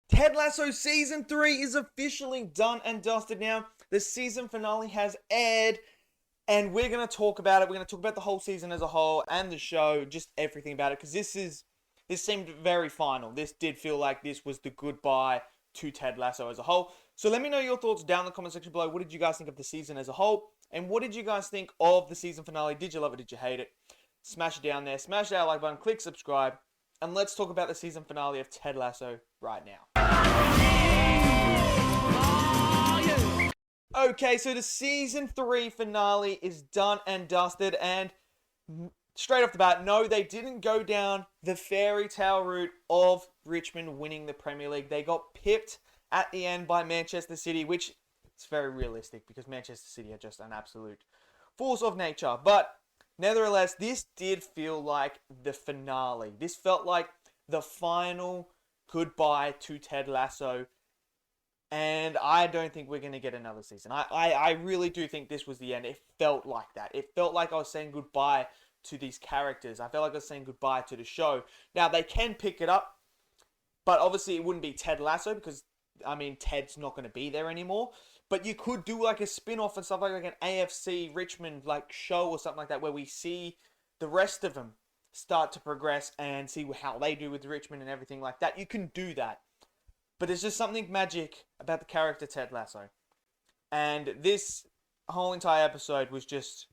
Ted Lasso Season 3 is officially done and dusted now. The season finale has aired, and we're going to talk about it. We're going to talk about the whole season as a whole and the show, just everything about it, because this seemed very final. This did feel like this was the goodbye to Ted Lasso as a whole. So let me know your thoughts down in the comment section below. What did you guys think of the season as a whole? And what did you guys think of the season finale? Did you love it? Did you hate it? Smash it down there. Smash that like button. Click subscribe. And let's talk about the season finale of Ted Lasso right now. Okay, so the season 3 finale is done and dusted, and straight off the bat, no, they didn't go down the fairy tale route of Richmond winning the Premier League. They got pipped at the end by Manchester City, which is very realistic because Manchester City are just an absolute force of nature. But nevertheless, this did feel like the finale. This felt like the final goodbye to Ted Lasso. And I don't think we're going to get another season. I really do think this was the end. It felt like that. It felt like I was saying goodbye to these characters. I felt like I was saying goodbye to the show. Now, they can pick it up, but obviously it wouldn't be Ted Lasso because, I mean, Ted's not going to be there anymore. But you could do like a spin-off and stuff like an AFC Richmond like show or something like that where we see the rest of them start to progress and see how they do with Richmond and everything like that. You can do that. But there's just something magic about the character Ted Lasso. And this whole entire episode was just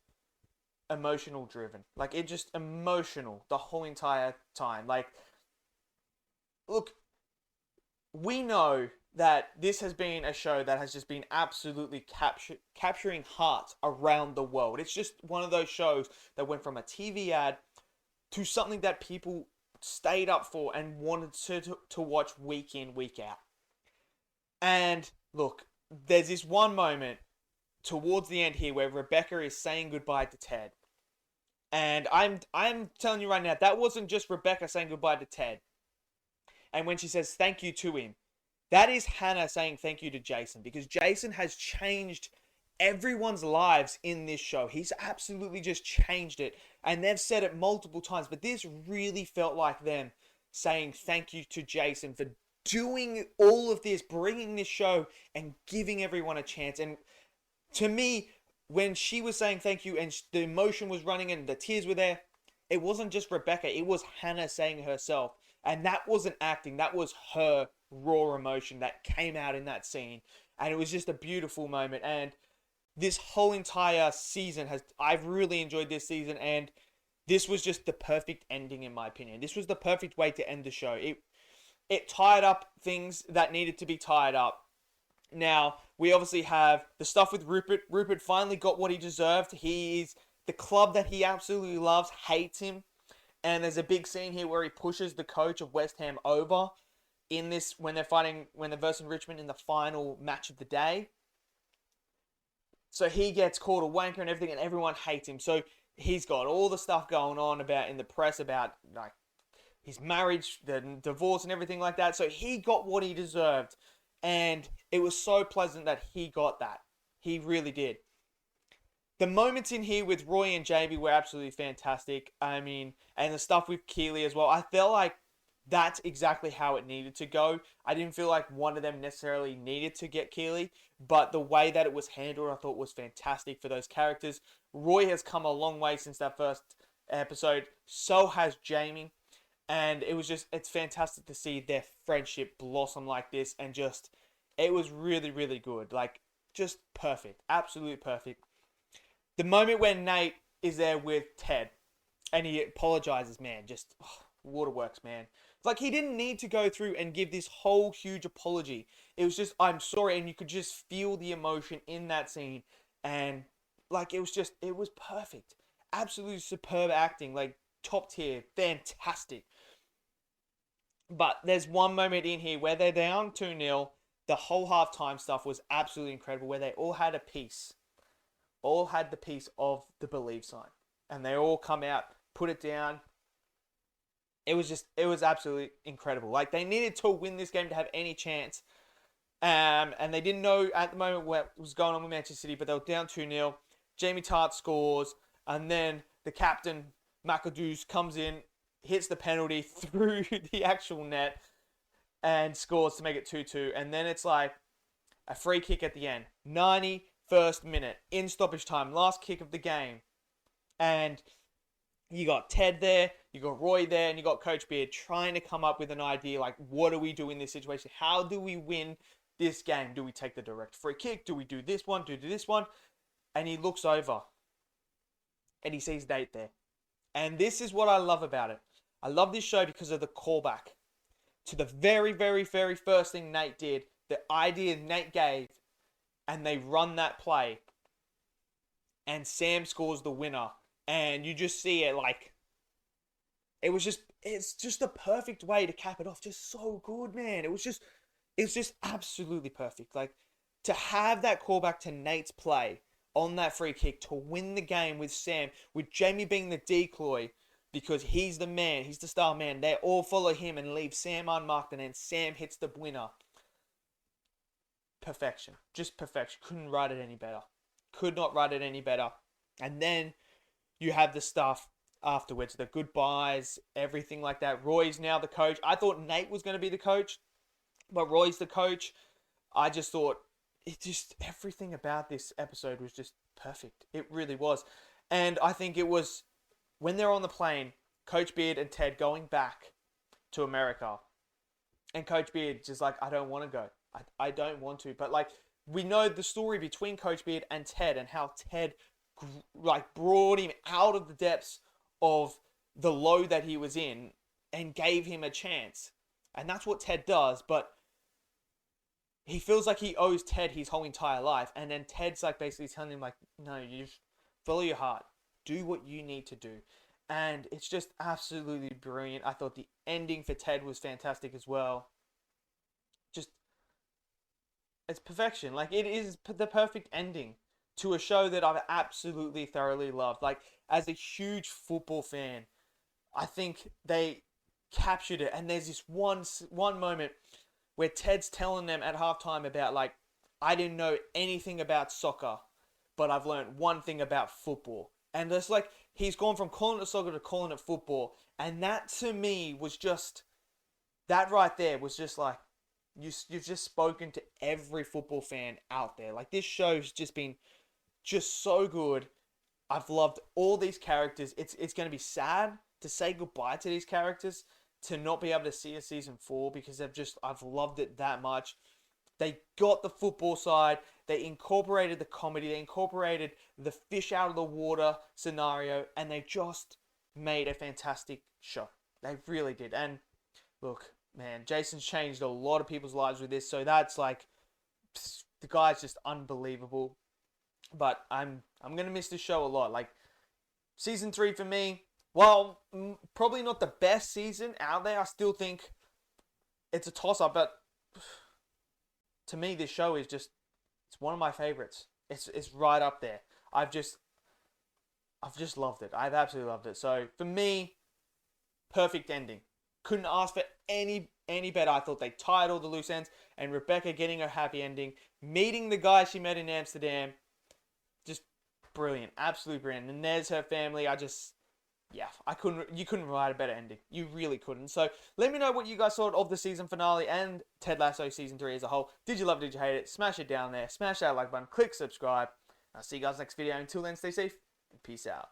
emotional driven. Like, it just emotional the whole entire time. Like, look, we know that this has been a show that has just been absolutely capturing hearts around the world. It's just one of those shows that went from a TV ad to something that people stayed up for and wanted to watch week in, week out. And look, there's this one moment towards the end here where Rebecca is saying goodbye to Ted. And I'm telling you right now, that wasn't just Rebecca saying goodbye to Ted. And when she says thank you to him, that is Hannah saying thank you to Jason, because Jason has changed everyone's lives in this show. He's absolutely just changed it. And they've said it multiple times, but this really felt like them saying thank you to Jason for doing all of this, bringing this show and giving everyone a chance. And to me, when she was saying thank you and the emotion was running and the tears were there, it wasn't just Rebecca, it was Hannah saying it herself. And that wasn't acting, that was her raw emotion that came out in that scene. And it was just a beautiful moment. And this whole entire season I've really enjoyed this season, and this was just the perfect ending in my opinion. This was the perfect way to end the show. It tied up things that needed to be tied up. Now, we obviously have the stuff with Rupert. Rupert finally got what he deserved. The club that he absolutely loves hates him. And there's a big scene here where he pushes the coach of West Ham over in this when they're versing Richmond in the final match of the day. So he gets called a wanker and everything, and everyone hates him. So he's got all the stuff going on about in the press about like his marriage, the divorce, and everything like that. So he got what he deserved, and it was so pleasant that he got that. He really did. The moments in here with Roy and Jamie were absolutely fantastic. I mean, and the stuff with Keeley as well. I felt like that's exactly how it needed to go. I didn't feel like one of them necessarily needed to get Keeley, but the way that it was handled, I thought was fantastic for those characters. Roy has come a long way since that first episode. So has Jamie. And it's fantastic to see their friendship blossom like this. And it was really, really good. Like, just perfect. Absolutely perfect. The moment when Nate is there with Ted and he apologizes, man, just waterworks, man. Like, he didn't need to go through and give this whole huge apology. It was just, I'm sorry, and you could just feel the emotion in that scene. And, like, it was perfect. Absolutely superb acting, like, top tier, fantastic. But there's one moment in here where they're down 2-0. The whole halftime stuff was absolutely incredible, where they all had a piece. All had the piece of the believe sign. And they all come out, put it down. It was absolutely incredible. Like, they needed to win this game to have any chance. And they didn't know at the moment what was going on with Manchester City, but they were down 2-0. Jamie Tart scores, and then the captain, McAdoo, comes in, hits the penalty through the actual net. and scores to make it 2-2. And then it's like a free kick at the end. 91st minute, in stoppage time, last kick of the game. And you got Ted there, you got Roy there, and you got Coach Beard trying to come up with an idea like, what do we do in this situation? How do we win this game? Do we take the direct free kick? Do we do this one? Do we do this one? And he looks over and he sees Nate there. And this is what I love about it. I love this show because of the callback to the very, very, very first thing Nate did, the idea Nate gave, and they run that play. And Sam scores the winner. And you just see it like, it's just the perfect way to cap it off. Just so good, man. It was just absolutely perfect. Like, to have that callback to Nate's play on that free kick to win the game with Sam, with Jamie being the decoy, because he's the man, he's the star man. They all follow him and leave Sam unmarked, and then Sam hits the winner. Perfection. Just perfection. Couldn't write it any better. Could not write it any better. And then you have the stuff afterwards, the goodbyes, everything like that. Roy's now the coach. I thought Nate was going to be the coach, but Roy's the coach. I just thought everything about this episode was just perfect. It really was. And I think it was when they're on the plane, Coach Beard and Ted going back to America. And Coach Beard just like, I don't want to go. I don't want to. But like, we know the story between Coach Beard and Ted, and how Ted like brought him out of the depths of the low that he was in and gave him a chance. And that's what Ted does. But he feels like he owes Ted his whole entire life. And then Ted's like basically telling him like, no, you just follow your heart. Do what you need to do. And it's just absolutely brilliant. I thought the ending for Ted was fantastic as well. Just, it's perfection. Like, it is the perfect ending to a show that I've absolutely thoroughly loved. Like, as a huge football fan, I think they captured it. And there's this one moment where Ted's telling them at halftime about like, I didn't know anything about soccer, but I've learned one thing about football. And it's like, he's gone from calling it soccer to calling it football. And that to me was just, that right there was just like, you've just spoken to every football fan out there. Like, this show's just been just so good. I've loved all these characters. It's going to be sad to say goodbye to these characters, to not be able to see a season 4, because I've loved it that much. They got the football side. They incorporated the comedy. They incorporated the fish out of the water scenario, and they just made a fantastic show. They really did. And look, man, Jason's changed a lot of people's lives with this. So that's like, the guy's just unbelievable. But I'm gonna miss this show a lot. Like, season 3 for me, well, probably not the best season out there. I still think it's a toss-up, but to me, this show is just, it's one of my favorites. It's right up there. I've just loved it. I've absolutely loved it. So for me, perfect ending. Couldn't ask for any better. I thought they tied all the loose ends, and Rebecca getting her happy ending, meeting the guy she met in Amsterdam, just brilliant, absolutely brilliant. And there's her family. You couldn't write a better ending. You really couldn't. So let me know what you guys thought of the season finale and Ted Lasso season 3 as a whole. Did you love it? Did you hate it? Smash it down there. Smash that like button. Click subscribe. I'll see you guys next video. Until then, stay safe and peace out.